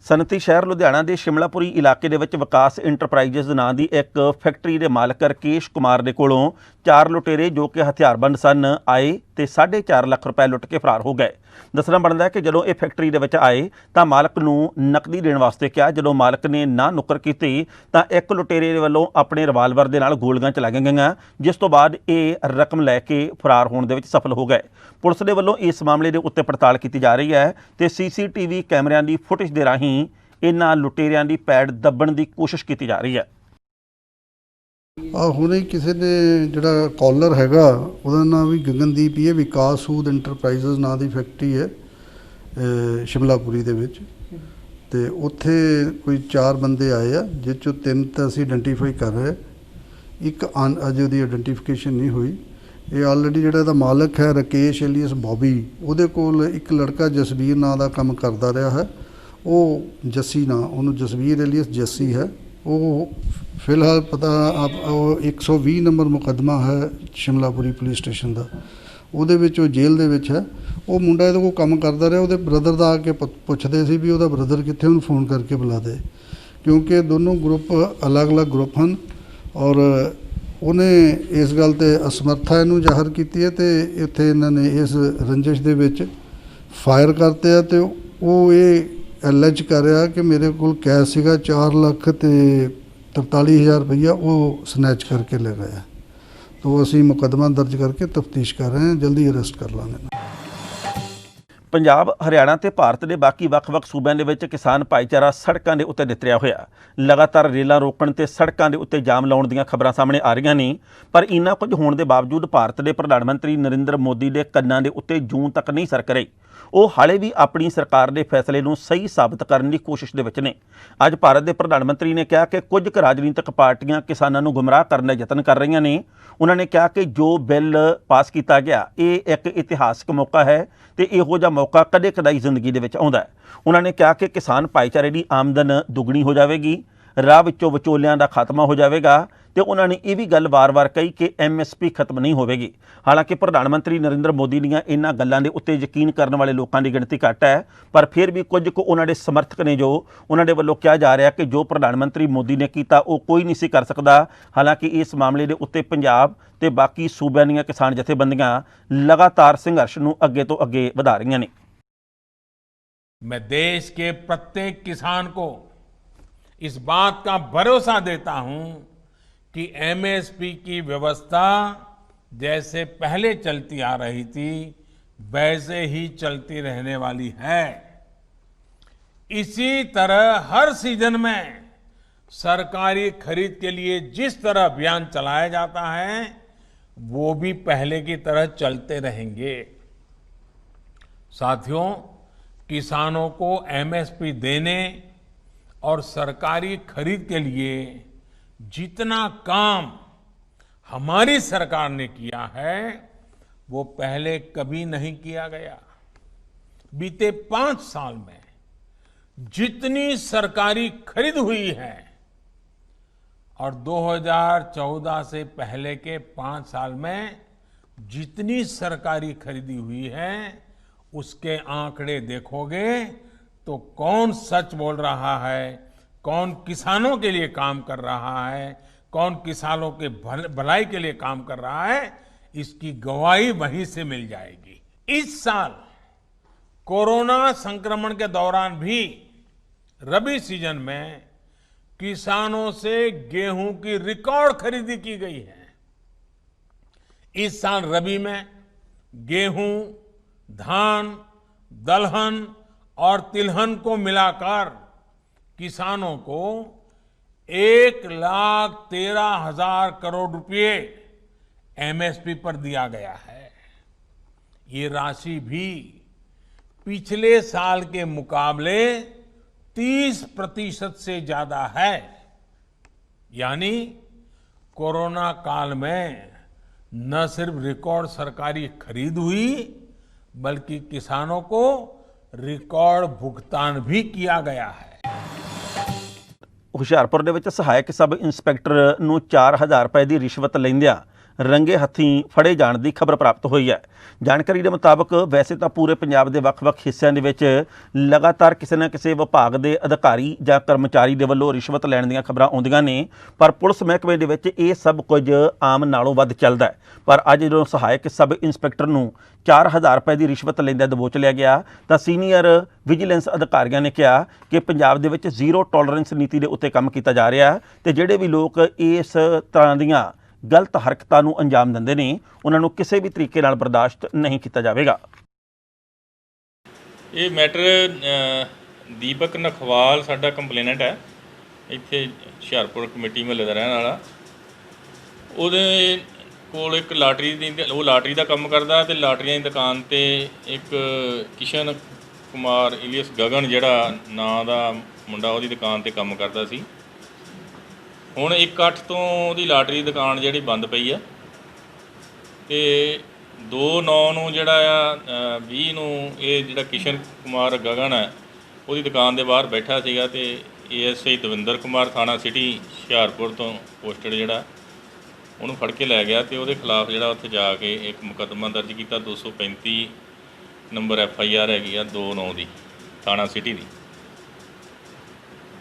ਸਨਅਤੀ ਸ਼ਹਿਰ ਲੁਧਿਆਣਾ ਦੇ ਸ਼ਿਮਲਾਪੁਰੀ ਇਲਾਕੇ ਦੇ ਵਿੱਚ ਵਿਕਾਸ ਇੰਟਰਪ੍ਰਾਈਜ਼ਸ ਨਾਂ ਦੀ ਇੱਕ ਫੈਕਟਰੀ ਦੇ ਮਾਲਕ ਰਕੇਸ਼ ਕੁਮਾਰ ਦੇ ਕੋਲੋਂ 4 ਲੁਟੇਰੇ ਜੋ ਕਿ ਹਥਿਆਰਬੰਦ ਸਨ ਆਏ ਤੇ 4.5 ਲੱਖ ਰੁਪਏ ਲੁੱਟ ਕੇ ਫਰਾਰ ਹੋ ਗਏ। ਦੱਸਣਾ ਬਣਦਾ ਹੈ ਕਿ ਜਦੋਂ ਇਹ ਫੈਕਟਰੀ ਦੇ ਵਿੱਚ ਆਏ ਤਾਂ ਮਾਲਕ ਨੂੰ ਨਕਦੀ ਦੇਣ ਵਾਸਤੇ ਕਿਹਾ। ਜਦੋਂ ਮਾਲਕ ਨੇ ਨਾ ਨੁੱਕਰ ਕੀਤੀ ਤਾਂ ਇੱਕ ਲੁਟੇਰੇ ਦੇ ਵੱਲੋਂ ਆਪਣੇ ਰਿਵਾਲਵਰ ਦੇ ਨਾਲ ਗੋਲੀਆਂ ਚਲਾਈਆਂ ਗਈਆਂ, ਜਿਸ ਤੋਂ ਬਾਅਦ ਇਹ ਰਕਮ ਲੈ ਕੇ ਫਰਾਰ ਹੋਣ ਦੇ ਵਿੱਚ ਸਫਲ ਹੋ ਗਏ। ਪੁਲਿਸ ਦੇ ਵੱਲੋਂ ਇਸ ਮਾਮਲੇ ਦੇ ਉੱਤੇ ਪੜਤਾਲ ਕੀਤੀ ਜਾ ਰਹੀ ਹੈ ਤੇ CCTV ਕੈਮਰਿਆਂ ਦੀ ਫੁਟੇਜ ਦੇ ਰਾਹੀਂ ਇਹਨਾਂ ਲੁਟੇਰਿਆਂ ਦੀ ਪੈੜ ਦੱਬਣ ਦੀ ਕੋਸ਼ਿਸ਼ ਕੀਤੀ ਜਾ ਰਹੀ ਹੈ। ਹੁਣੇ ਕਿਸੇ ਨੇ ਜਿਹੜਾ ਕਾਲਰ ਹੈਗਾ ਉਹਦਾ ਨਾਮ ਵੀ ਗਗਨਦੀਪ ਹੀ ਹੈ। ਵਿਕਾਸ ਸੂਦ ਇੰਟਰਪ੍ਰਾਈਜ਼ਸ ਨਾਂ ਦੀ ਫੈਕਟਰੀ ਹੈ ਸ਼ਿਮਲਾਪੁਰੀ ਦੇ ਵਿੱਚ, ਤੇ ਉੱਥੇ ਕੋਈ 4 ਬੰਦੇ ਆਏ ਆ, ਜਿਸ 'ਚੋਂ 3 ਤਾਂ ਅਸੀਂ ਆਇਡੈਂਟੀਫਾਈ ਕਰ ਰਹੇ, ਇੱਕ ਅਜੇ ਉਹਦੀ ਆਇਡੈਂਟੀਫਿਕੇਸ਼ਨ ਨਹੀਂ ਹੋਈ। ਇਹ ਆਲਰੇਡੀ ਜਿਹੜਾ ਇਹਦਾ ਮਾਲਕ ਹੈ ਰਕੇਸ਼ ਏਲੀਅਸ ਬੌਬੀ, ਉਹਦੇ ਕੋਲ ਇੱਕ ਲੜਕਾ ਜਸਵੀਰ ਨਾਂ ਦਾ ਕੰਮ ਕਰਦਾ ਰਿਹਾ ਹੈ। ਉਹ ਜੱਸੀ ਨਾਂ, ਉਹਨੂੰ ਜਸਵੀਰ ਏਲੀਅਸ ਜੱਸੀ ਹੈ। ਉਹ ਫਿਲਹਾਲ ਪਤਾ ਉਹ 120 ਨੰਬਰ ਮੁਕੱਦਮਾ ਹੈ ਸ਼ਿਮਲਾਪੁਰੀ ਪੁਲਿਸ ਸਟੇਸ਼ਨ ਦਾ, ਉਹਦੇ ਵਿੱਚ ਉਹ ਜੇਲ੍ਹ ਦੇ ਵਿੱਚ ਹੈ। ਉਹ ਮੁੰਡਾ ਇਹਦੇ ਕੋਲ ਕੰਮ ਕਰਦਾ ਰਿਹਾ। ਉਹਦੇ ਬ੍ਰਦਰ ਦਾ ਆ ਕੇ ਪੁੱਛਦੇ ਸੀ ਵੀ ਉਹਦਾ ਬ੍ਰਦਰ ਕਿੱਥੇ, ਉਹਨੂੰ ਫੋਨ ਕਰਕੇ ਬੁਲਾ ਦੇ, ਕਿਉਂਕਿ ਦੋਨੋਂ ਗਰੁੱਪ ਅਲੱਗ-ਅਲੱਗ ਗਰੁੱਪ ਹਨ। ਔਰ ਉਹਨੇ ਇਸ ਗੱਲ 'ਤੇ ਅਸਮਰਥਾ ਇਹਨੂੰ ਜ਼ਾਹਰ ਕੀਤੀ ਹੈ ਤੇ ਇੱਥੇ ਇਹਨਾਂ ਨੇ ਇਸ ਰੰਜਿਸ਼ ਦੇ ਵਿੱਚ ਫਾਇਰ ਕਰਤੇ ਆ ਤੇ ਉਹ ਇਹ ਐਲੈਜ ਕਰ ਰਿਹਾ ਕਿ ਮੇਰੇ ਕੋਲ ਕੈਸ਼ ਸੀਗਾ 4 ਲੱਖ ਤੇ 43,000 ਰੁਪਈਆ, ਉਹ ਸਨੈਚ ਕਰਕੇ ਲੈ ਗਏ। तो ਅਸੀਂ ਮੁਕੱਦਮਾ ਦਰਜ ਕਰਕੇ ਤਫਤੀਸ਼ ਕਰ ਰਹੇ ਹਾਂ, ਜਲਦੀ ਅਰੈਸਟ ਕਰ ਲਾਂਗੇ। ਪੰਜਾਬ, ਹਰਿਆਣਾ ਤੇ ਭਾਰਤ ਦੇ ਬਾਕੀ ਵੱਖ-ਵੱਖ ਸੂਬਿਆਂ ਦੇ ਵਿੱਚ ਕਿਸਾਨ ਭਾਈਚਾਰਾ ਸੜਕਾਂ ਦੇ ਉੱਤੇ ਨਿਤਰਿਆ ਹੋਇਆ। ਲਗਾਤਾਰ ਰੇਲਾਂ ਰੋਕਣ ਤੇ ਸੜਕਾਂ ਦੇ ਉੱਤੇ ਜਾਮ ਲਾਉਣ ਦੀਆਂ ਖਬਰਾਂ ਸਾਹਮਣੇ ਆ ਰਹੀਆਂ ਨੇ, ਪਰ ਇੰਨਾ ਕੁਝ ਹੋਣ ਦੇ ਬਾਵਜੂਦ ਭਾਰਤ ਦੇ ਪ੍ਰਧਾਨ ਮੰਤਰੀ ਨਰਿੰਦਰ ਮੋਦੀ ਦੇ ਕੰਨਾਂ ਦੇ ਉੱਤੇ ਜੂੰ ਤੱਕ ਨਹੀਂ ਸਰਕ ਰਹੀ। ਉਹ ਹਾਲੇ ਵੀ ਆਪਣੀ ਸਰਕਾਰ ਦੇ ਫੈਸਲੇ ਨੂੰ ਸਹੀ ਸਾਬਤ ਕਰਨ ਦੀ ਕੋਸ਼ਿਸ਼ ਦੇ ਵਿੱਚ ਨੇ। ਅੱਜ ਭਾਰਤ ਦੇ ਪ੍ਰਧਾਨ ਮੰਤਰੀ ਨੇ ਕਿਹਾ ਕਿ ਕੁਝ ਕੁ ਰਾਜਨੀਤਿਕ ਪਾਰਟੀਆਂ ਕਿਸਾਨਾਂ ਨੂੰ ਗੁੰਮਰਾਹ ਕਰਨ ਦਾ ਯਤਨ ਕਰ ਰਹੀਆਂ ਨੇ। ਉਹਨਾਂ ਨੇ ਕਿਹਾ ਕਿ ਜੋ ਬਿੱਲ ਪਾਸ ਕੀਤਾ ਗਿਆ ਇਹ ਇੱਕ ਇਤਿਹਾਸਕ ਮੌਕਾ ਹੈ ਤੇ ਇਹੋ ਜਿਹਾ ਮੌਕਾ ਕਦੇ-ਕਦਾਈ ਜ਼ਿੰਦਗੀ ਦੇ ਵਿੱਚ ਆਉਂਦਾ ਹੈ। ਉਹਨਾਂ ਨੇ ਕਿਹਾ ਕਿ ਕਿਸਾਨ ਭਾਈਚਾਰੇ ਦੀ ਆਮਦਨ ਦੁੱਗਣੀ ਹੋ ਜਾਵੇਗੀ, ਰਾਹ ਵਿੱਚੋਂ ਵਿਚੋਲਿਆਂ ਦਾ ਖਾਤਮਾ ਹੋ ਜਾਵੇਗਾ ਤੇ ਉਹਨਾਂ ਨੇ ਇਹ ਵੀ ਗੱਲ ਵਾਰ-ਵਾਰ ਕਹੀ ਕਿ MSP ਖਤਮ ਨਹੀਂ ਹੋਵੇਗੀ। ਹਾਲਾਂਕਿ ਪ੍ਰਧਾਨ ਮੰਤਰੀ ਨਰਿੰਦਰ ਮੋਦੀ ਦੀਆਂ ਇਹਨਾਂ ਗੱਲਾਂ ਦੇ ਉੱਤੇ ਯਕੀਨ ਕਰਨ ਵਾਲੇ ਲੋਕਾਂ ਦੀ ਗਿਣਤੀ ਘੱਟ ਹੈ, ਪਰ ਫਿਰ ਵੀ ਕੁਝ ਕੁ ਉਹਨਾਂ ਦੇ ਸਮਰਥਕ ਨੇ ਜੋ ਉਹਨਾਂ ਦੇ ਵੱਲੋਂ ਕਿਹਾ ਜਾ ਰਿਹਾ ਕਿ ਜੋ ਪ੍ਰਧਾਨ ਮੰਤਰੀ ਮੋਦੀ ਨੇ ਕੀਤਾ ਉਹ ਕੋਈ ਨਹੀਂ ਸੀ ਕਰ ਸਕਦਾ। ਹਾਲਾਂਕਿ ਇਸ ਮਾਮਲੇ ਦੇ ਉੱਤੇ ਪੰਜਾਬ ਤੇ ਬਾਕੀ ਸੂਬਿਆਂ ਦੀਆਂ ਕਿਸਾਨ ਜਥੇਬੰਦੀਆਂ ਲਗਾਤਾਰ ਸੰਘਰਸ਼ ਨੂੰ ਅੱਗੇ ਤੋਂ ਅੱਗੇ ਵਧਾ ਰਹੀਆਂ ਨੇ। मैं देश के प्रत्येक किसान को इस बात का भरोसा देता हूं कि MSP की व्यवस्था जैसे पहले चलती आ रही थी वैसे ही चलती रहने वाली है। इसी तरह हर सीजन में सरकारी खरीद के लिए जिस तरह अभियान चलाया जाता है वो भी पहले की तरह चलते रहेंगे। साथियों, किसानों को एमएसपी देने और सरकारी खरीद के लिए जितना काम हमारी सरकार ने किया है वो पहले कभी नहीं किया गया। बीते 5 साल में जितनी सरकारी खरीद हुई है और 2014 से पहले के 5 साल में जितनी सरकारी खरीदी हुई है उसके आंकड़े देखोगे तो कौन सच बोल रहा है, कौन किसानों के लिए काम कर रहा है, कौन किसानों के भलाई के लिए काम कर रहा है, इसकी गवाही वहीं से मिल जाएगी। इस साल कोरोना संक्रमण के दौरान भी रबी सीजन में किसानों से गेहूं की रिकॉर्ड खरीदी की गई है। इस साल रबी में गेहूं, धान, दलहन और तिलहन को मिलाकर किसानों को 1,13,000 करोड़ रुपए एमएसपी पर दिया गया है। ये राशि भी पिछले साल के मुकाबले 30% से ज्यादा है। यानी कोरोना काल में न सिर्फ रिकॉर्ड सरकारी खरीद हुई बल्कि किसानों को रिकॉर्ड भुगतान भी किया गया है। ਹੁਸ਼ਿਆਰਪੁਰ ਦੇ ਵਿੱਚ ਸਹਾਇਕ ਸਬ ਇੰਸਪੈਕਟਰ ਨੂੰ 4000 ਰੁਪਏ ਦੀ ਰਿਸ਼ਵਤ ਲੈਂਦਿਆਂ ਰੰਗੇ ਹੱਥੀਂ ਫੜੇ ਜਾਣ ਦੀ ਖਬਰ ਪ੍ਰਾਪਤ ਹੋਈ ਹੈ। ਜਾਣਕਾਰੀ ਦੇ ਮੁਤਾਬਕ ਵੈਸੇ ਤਾਂ ਪੂਰੇ ਪੰਜਾਬ ਦੇ ਵੱਖ-ਵੱਖ ਹਿੱਸਿਆਂ ਦੇ ਵਿੱਚ ਲਗਾਤਾਰ ਕਿਸੇ ਨਾ ਕਿਸੇ ਵਿਭਾਗ ਦੇ ਅਧਿਕਾਰੀ ਜਾਂ ਕਰਮਚਾਰੀ ਦੇ ਵੱਲੋਂ ਰਿਸ਼ਵਤ ਲੈਣ ਦੀਆਂ ਖਬਰਾਂ ਆਉਂਦੀਆਂ ਨੇ, ਪਰ ਪੁਲਿਸ ਮਹਿਕਮੇ ਦੇ ਵਿੱਚ ਇਹ ਸਭ ਕੁਝ ਆਮ ਨਾਲੋਂ ਵੱਧ ਚੱਲਦਾ ਹੈ। ਪਰ ਅੱਜ ਜਦੋਂ ਸਹਾਇਕ ਸਬ ਇੰਸਪੈਕਟਰ ਨੂੰ 4000 ਰੁਪਏ ਦੀ ਰਿਸ਼ਵਤ ਲੈਂਦਿਆਂ ਦਬੋਚ ਲਿਆ ਗਿਆ ਤਾਂ ਸੀਨੀਅਰ ਵਿਜੀਲੈਂਸ ਅਧਿਕਾਰੀਆਂ ਨੇ ਕਿਹਾ ਕਿ ਪੰਜਾਬ ਦੇ ਵਿੱਚ ਜ਼ੀਰੋ ਟੋਲਰੈਂਸ ਨੀਤੀ ਦੇ ਉੱਤੇ ਕੰਮ ਕੀਤਾ ਜਾ ਰਿਹਾ ਤੇ ਜਿਹੜੇ ਵੀ ਲੋਕ ਇਸ ਤਰ੍ਹਾਂ ਦੀਆਂ ਗਲਤ ਹਰਕਤਾਂ ਨੂੰ ਅੰਜਾਮ ਦਿੰਦੇ ਨੇ ਉਹਨਾਂ ਨੂੰ ਕਿਸੇ ਵੀ ਤਰੀਕੇ ਨਾਲ ਬਰਦਾਸ਼ਤ ਨਹੀਂ ਕੀਤਾ ਜਾਵੇਗਾ। ਇਹ ਮੈਟਰ ਦੀਪਕ ਨਖਵਾਲ ਸਾਡਾ ਕੰਪਲੇਨੈਂਟ ਹੈ, ਇੱਥੇ ਹੁਸ਼ਿਆਰਪੁਰ ਕਮੇਟੀ ਮਹੱਲੇ ਦਾ ਰਹਿਣ ਵਾਲਾ। ਉਹਦੇ ਕੋਲ ਇੱਕ ਉਹ ਲਾਟਰੀ ਦਾ ਕੰਮ ਕਰਦਾ ਤੇ ਲਾਟਰੀਆਂ ਦੀ ਦੁਕਾਨ ਤੇ ਇੱਕ ਕਿਸ਼ਨ ਕੁਮਾਰ ਇਲੀਅਸ ਗਗਨ ਜਿਹੜਾ ਨਾਂ ਦਾ ਮੁੰਡਾ ਉਹਦੀ ਦੁਕਾਨ ਤੇ ਕੰਮ ਕਰਦਾ ਸੀ। ਹੁਣ 1/8 ਤੋਂ ਉਹਦੀ ਲਾਟਰੀ ਦੁਕਾਨ ਜਿਹੜੀ ਬੰਦ ਪਈ ਆ ਤੇ 2/9 ਨੂੰ ਜਿਹੜਾ ਆ 20 ਨੂੰ ਇਹ ਜਿਹੜਾ ਕਿਸ਼ਨ ਕੁਮਾਰ ਗਗਨ ਹੈ ਉਹਦੀ ਦੁਕਾਨ ਦੇ ਬਾਹਰ ਬੈਠਾ ਸੀਗਾ ਤੇ ASI ਦਵਿੰਦਰ ਕੁਮਾਰ ਥਾਣਾ ਸਿਟੀ ਹੁਸ਼ਿਆਰਪੁਰ ਤੋਂ ਪੋਸਟਡ ਜਿਹੜਾ ਉਹਨੂੰ ਫੜ ਕੇ ਲੈ ਗਿਆ ਤੇ ਉਹਦੇ ਖਿਲਾਫ ਜਿਹੜਾ ਉੱਥੇ ਜਾ ਕੇ ਇੱਕ ਮੁਕੱਦਮਾ ਦਰਜ ਕੀਤਾ। 235 ਨੰਬਰ FIR ਹੈਗੀ ਆ 2/9 ਦੀ ਥਾਣਾ ਸਿਟੀ ਦੀ।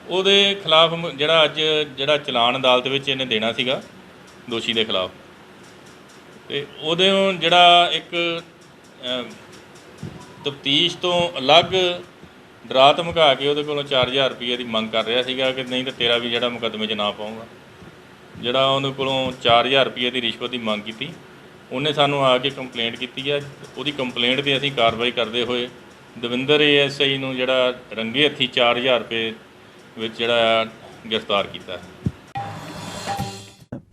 ਉਹਦੇ ਖਿਲਾਫ ਜਿਹੜਾ ਅੱਜ ਜਿਹੜਾ ਚਲਾਨ ਅਦਾਲਤ ਵਿੱਚ ਇਹਨੇ ਦੇਣਾ ਸੀਗਾ ਦੋਸ਼ੀ ਦੇ ਖਿਲਾਫ ਤੇ ਉਹਦੇ ਜਿਹੜਾ ਇੱਕ ਤਫਤੀਸ਼ ਤੋਂ ਅਲੱਗ ਡਰਾ ਧਮਕਾ ਕੇ ਉਹਦੇ ਕੋਲੋਂ 4000 ਰੁਪਏ ਦੀ ਮੰਗ ਕਰ ਰਿਹਾ ਸੀਗਾ ਕਿ ਨਹੀਂ ਤਾਂ ਤੇਰਾ ਵੀ ਜਿਹੜਾ ਮੁਕੱਦਮੇ 'ਚ ਨਾ ਪਾਊਂਗਾ। ਜਿਹੜਾ ਉਹਦੇ ਕੋਲੋਂ 4000 ਰੁਪਏ ਦੀ ਰਿਸ਼ਵਤ ਦੀ ਮੰਗ ਕੀਤੀ, ਉਹਨੇ ਸਾਨੂੰ ਆ ਕੇ ਕੰਪਲੇਂਟ ਕੀਤੀ ਹੈ। ਉਹਦੀ ਕੰਪਲੇਂਟ 'ਤੇ ਅਸੀਂ ਕਾਰਵਾਈ ਕਰਦੇ ਹੋਏ ਦਵਿੰਦਰ ASI ਨੂੰ ਜਿਹੜਾ ਰੰਗੇ ਹੱਥੀਂ 4000 ਰੁਪਏ ਵਿੱਚ ਜਿਹੜਾ ਗ੍ਰਿਫਤਾਰ ਕੀਤਾ।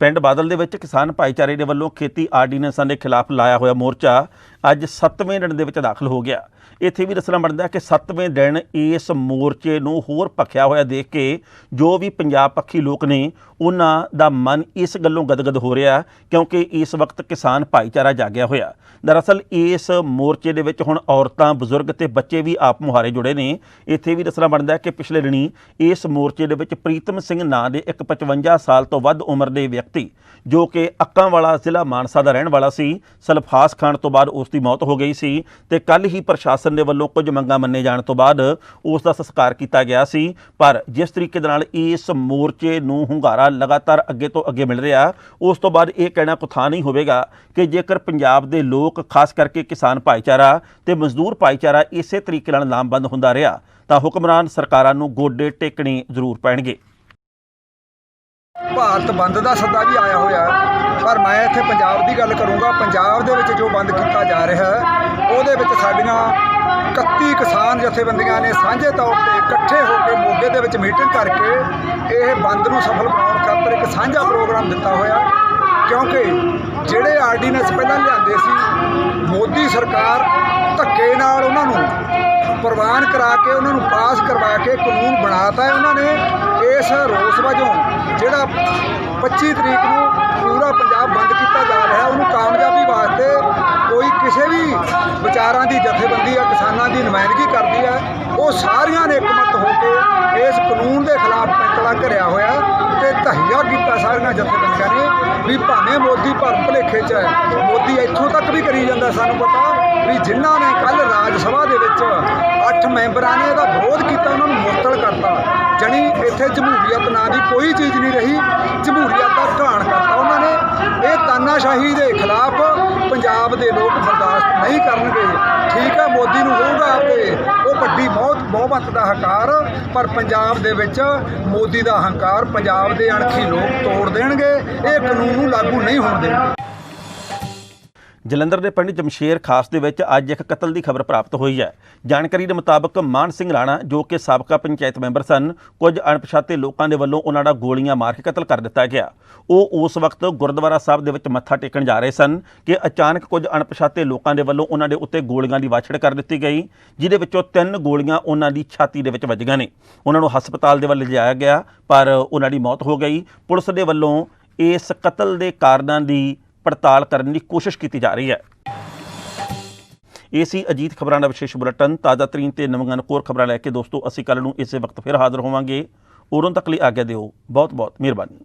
ਪਿੰਡ ਬਾਦਲ ਦੇ ਵਿੱਚ ਕਿਸਾਨ ਭਾਈਚਾਰੇ ਦੇ ਵੱਲੋਂ ਖੇਤੀ ਆਰਡੀਨੈਂਸਾਂ ਦੇ ਖਿਲਾਫ ਲਾਇਆ ਹੋਇਆ ਮੋਰਚਾ ਅੱਜ 7ਵੇਂ ਦਿਨ ਦੇ ਵਿੱਚ ਦਾਖਲ ਹੋ ਗਿਆ। ਇੱਥੇ ਵੀ ਦੱਸਣਾ ਬਣਦਾ ਕਿ 7ਵੇਂ ਦਿਨ ਇਸ ਮੋਰਚੇ ਨੂੰ ਹੋਰ ਭਖਿਆ ਹੋਇਆ ਦੇਖ ਕੇ ਜੋ ਵੀ ਪੰਜਾਬ ਪੱਖੀ ਲੋਕ ਨੇ ਉਹਨਾਂ ਦਾ ਮਨ ਇਸ ਗੱਲੋਂ ਗਦਗਦ ਹੋ ਰਿਹਾ ਕਿਉਂਕਿ ਇਸ ਵਕਤ ਕਿਸਾਨ ਭਾਈਚਾਰਾ ਜਾਗਿਆ ਹੋਇਆ। ਦਰਅਸਲ ਇਸ ਮੋਰਚੇ ਦੇ ਵਿੱਚ ਹੁਣ ਔਰਤਾਂ, ਬਜ਼ੁਰਗ ਤੇ ਬੱਚੇ ਵੀ ਆਪ ਮੁਹਾਰੇ ਜੁੜੇ ਨੇ। ਇੱਥੇ ਵੀ ਦੱਸਣਾ ਬਣਦਾ ਕਿ ਪਿਛਲੇ ਦਿਨੀ ਇਸ ਮੋਰਚੇ ਦੇ ਵਿੱਚ ਪ੍ਰੀਤਮ ਸਿੰਘ ਨਾਂ ਦੇ ਇੱਕ 55 ਸਾਲ ਤੋਂ ਵੱਧ ਉਮਰ ਦੇ ਵਿਅਕਤੀ ਜੋ ਕਿ ਅੱਕਾਂਵਾਲਾ ਜ਼ਿਲ੍ਹਾ ਮਾਨਸਾ ਦਾ ਰਹਿਣ ਵਾਲਾ ਸੀ, ਸਲਫਾਸ ਖਾਣ ਤੋਂ ਬਾਅਦ ਉਸ ਦੀ ਮੌਤ ਹੋ ਗਈ ਸੀ ਤੇ ਕੱਲ੍ਹ ਹੀ ਪ੍ਰਸ਼ਾਸਨ ਦੇ ਵੱਲੋਂ ਕੁਝ ਮੰਗਾਂ ਮੰਨੇ ਜਾਣ ਤੋਂ ਬਾਅਦ ਉਸ ਦਾ ਸੰਸਕਾਰ ਕੀਤਾ ਗਿਆ ਸੀ। ਪਰ ਜਿਸ ਤਰੀਕੇ ਦੇ ਨਾਲ ਇਸ ਮੋਰਚੇ ਨੂੰ ਹੁੰਗਾਰਾ ਲਗਾਤਾਰ ਅੱਗੇ ਤੋਂ ਅੱਗੇ ਮਿਲ ਰਿਹਾ, ਉਸ ਤੋਂ ਬਾਅਦ ਇਹ ਕਹਿਣਾ ਕੁਥਾ ਨਹੀਂ ਹੋਵੇਗਾ ਕਿ ਜੇਕਰ ਪੰਜਾਬ ਦੇ ਲੋਕ ਖਾਸ ਕਰਕੇ ਕਿਸਾਨ ਭਾਈਚਾਰਾ ਤੇ ਮਜ਼ਦੂਰ ਭਾਈਚਾਰਾ ਇਸੇ ਤਰੀਕੇ ਨਾਲ ਲਾਮਬੰਦ ਹੁੰਦਾ ਰਿਹਾ ਤਾਂ ਹੁਕਮਰਾਨ ਸਰਕਾਰਾਂ ਨੂੰ ਗੋਡੇ ਟੇਕਣੇ ਜ਼ਰੂਰ ਪੈਣਗੇ। ਭਾਰਤ ਬੰਦ ਦਾ ਸੱਦਾ ਵੀ ਆਇਆ ਹੋਇਆ ਪਰ ਮੈਂ ਇੱਥੇ ਪੰਜਾਬ ਦੀ ਗੱਲ ਕਰੂੰਗਾ। ਪੰਜਾਬ ਦੇ ਵਿੱਚ ਜੋ ਬੰਦ ਕੀਤਾ ਜਾ ਰਿਹਾ ਹੈ ਉਹਦੇ ਵਿੱਚ ਸਾਡੀਆਂ 31 ਕਿਸਾਨ ਜਥੇਬੰਦੀਆਂ ਨੇ ਸਾਂਝੇ ਤੌਰ ਤੇ ਇਕੱਠੇ ਹੋ ਕੇ ਮੋਗੇ ਦੇ ਵਿੱਚ ਮੀਟਿੰਗ ਕਰਕੇ ਇਹ ਬੰਦ ਨੂੰ ਸਫਲ ਬਣਾਉਣ ਖਾਤਰ ਇੱਕ ਸਾਂਝਾ ਪ੍ਰੋਗਰਾਮ ਦਿੱਤਾ ਹੋਇਆ ਕਿਉਂਕਿ ਜਿਹੜੇ ਆਰਡੀਨੈਂਸ ਪਹਿਲਾਂ ਲਿਆਂਦੇ ਸੀ ਮੋਦੀ ਸਰਕਾਰ ਧੱਕੇ ਨਾਲ ਉਹਨਾਂ ਨੂੰ ਪ੍ਰਵਾਨ ਕਰਾ ਕੇ ਉਹਨਾਂ ਨੂੰ ਪਾਸ ਕਰਵਾ ਕੇ ਕਾਨੂੰਨ ਬਣਾਤਾ ਹੈ ਉਹਨਾਂ ਨੇ। ਇਸ ਰੋਸ ਵਜੋਂ ਜਿਹੜਾ 25 ਤਰੀਕ ਨੂੰ ਪੂਰਾ ਪੰਜਾਬ ਬੰਦ ਕੀਤਾ ਜਾ ਰਿਹਾ ਉਹਨੂੰ ਕਾਮਯਾਬੀ ਵਾਸਤੇ ਕੋਈ ਕਿਸੇ ਵੀ ਵਿਚਾਰਾਂ ਦੀ ਜਥੇਬੰਦੀ ਆ ਕਿਸਾਨਾਂ ਦੀ ਨੁਮਾਇੰਦਗੀ ਕਰਦੀ ਹੈ, ਉਹ ਸਾਰੀਆਂ ਨੇ ਇਕਮਤ ਹੋ ਕੇ ਇਸ ਕਾਨੂੰਨ ਦੇ ਖਿਲਾਫ ਪੈਂਤੜਾ ਘਿਰਿਆ ਹੋਇਆ ਤੇ ਤਹੀਆ ਕੀਤਾ ਸਾਰੀਆਂ ਜਥੇਬੰਦੀਆਂ ਨੇ ਵੀ ਭਾਵੇਂ ਮੋਦੀ ਭਰਮ ਭੁਲੇਖੇ 'ਚ ਹੈ, ਮੋਦੀ ਇੱਥੋਂ ਤੱਕ ਵੀ ਕਰੀ ਜਾਂਦਾ। ਸਾਨੂੰ ਪਤਾ ਵੀ ਜਿਨ੍ਹਾਂ ਨੇ ਕੱਲ ਰਾਜ ਸਭਾ ਦੇ ਵਿੱਚ 8 ਮੈਂਬਰਾਂ ਨੇ ਇਹਦਾ ਵਿਰੋਧ ਕੀਤਾ ਉਹਨਾਂ ਨੂੰ ਮੁਅੱਤਲ ਕਰਤਾ। ਜਣੀ ਇੱਥੇ ਜਮਹੂਰੀਅਤ ਨਾਂ ਦੀ ਕੋਈ ਚੀਜ਼ ਨਹੀਂ ਰਹੀ, ਜਮਹੂਰੀਅਤ ਦਾ ਘਾਣ ਕਰਤਾ ਉਹਨਾਂ ਨੇ। ਇਹ ਤਾਨਾਸ਼ਾਹੀ ਦੇ ਖਿਲਾਫ ਪੰਜਾਬ ਦੇ ਲੋਕ ਬਰਦਾਸ਼ਤ ਨਹੀਂ ਕਰਨਗੇ। ਠੀਕ ਹੈ, ਮੋਦੀ ਨੂੰ ਹੋਊਗਾ ਕਿ ਉਹ ਵੱਡੀ ਬਹੁਮਤ ਦਾ ਹੰਕਾਰ, ਪਰ ਪੰਜਾਬ ਦੇ ਵਿੱਚ ਮੋਦੀ ਦਾ ਹੰਕਾਰ ਪੰਜਾਬ ਦੇ ਅਣਖੀ ਲੋਕ ਤੋੜ ਦੇਣਗੇ। ਇਹ ਕਾਨੂੰਨ ਨੂੰ ਲਾਗੂ ਨਹੀਂ ਹੋਣ ਦੇਣਗੇ। ਜਲੰਧਰ ਦੇ ਪਿੰਡ ਜਮਸ਼ੇਰ ਖਾਸ ਦੇ ਵਿੱਚ ਅੱਜ ਇੱਕ ਕਤਲ ਦੀ ਖਬਰ ਪ੍ਰਾਪਤ ਹੋਈ ਹੈ। ਜਾਣਕਾਰੀ ਦੇ ਮੁਤਾਬਕ ਮਾਨ ਸਿੰਘ ਰਾਣਾ ਜੋ ਕਿ ਸਾਬਕਾ ਪੰਚਾਇਤ ਮੈਂਬਰ ਸਨ, ਕੁਝ ਅਣਪਛਾਤੇ ਲੋਕਾਂ ਦੇ ਵੱਲੋਂ ਉਹਨਾਂ ਦਾ ਗੋਲੀਆਂ ਮਾਰ ਕੇ ਕਤਲ ਕਰ ਦਿੱਤਾ ਗਿਆ। ਉਹ ਉਸ ਵਕਤ ਗੁਰਦੁਆਰਾ ਸਾਹਿਬ ਦੇ ਵਿੱਚ ਮੱਥਾ ਟੇਕਣ ਜਾ ਰਹੇ ਸਨ ਕਿ ਅਚਾਨਕ ਕੁਝ ਅਣਪਛਾਤੇ ਲੋਕਾਂ ਦੇ ਵੱਲੋਂ ਉਹਨਾਂ ਦੇ ਉੱਤੇ ਗੋਲੀਆਂ ਦੀ ਵਾਛੜ ਕਰ ਦਿੱਤੀ ਗਈ, ਜਿਹਦੇ ਵਿੱਚੋਂ 3 ਗੋਲੀਆਂ ਉਹਨਾਂ ਦੀ ਛਾਤੀ ਦੇ ਵਿੱਚ ਵੱਜੀਆਂ ਨੇ। ਉਹਨਾਂ ਨੂੰ ਹਸਪਤਾਲ ਦੇ ਵੱਲ ਲਿਜਾਇਆ ਗਿਆ ਪਰ ਉਹਨਾਂ ਦੀ ਮੌਤ ਹੋ ਗਈ। ਪੁਲਿਸ ਦੇ ਵੱਲੋਂ ਇਸ ਕਤਲ ਦੇ ਕਾਰਨਾਂ ਦੀ ਪੜਤਾਲ ਕਰਨ ਦੀ ਕੋਸ਼ਿਸ਼ ਕੀਤੀ ਜਾ ਰਹੀ ਹੈ। ਇਹ ਸੀ ਅਜੀਤ ਖਬਰਾਂ ਦਾ ਵਿਸ਼ੇਸ਼ ਬੁਲੇਟਿਨ। ਤਾਜ਼ਾ ਤਰੀਨ ਤੇ ਨਵੀਆਂ ਨਕੋਰ ਖਬਰਾਂ ਲੈ ਕੇ ਦੋਸਤੋ ਅਸੀਂ ਕੱਲ੍ਹ ਨੂੰ ਇਸੇ ਵਕਤ ਫਿਰ ਹਾਜ਼ਰ ਹੋਵਾਂਗੇ। ਉਦੋਂ ਤੱਕ ਲਈ ਆਗਿਆ ਦਿਓ। ਬਹੁਤ ਬਹੁਤ ਮਿਹਰਬਾਨੀ।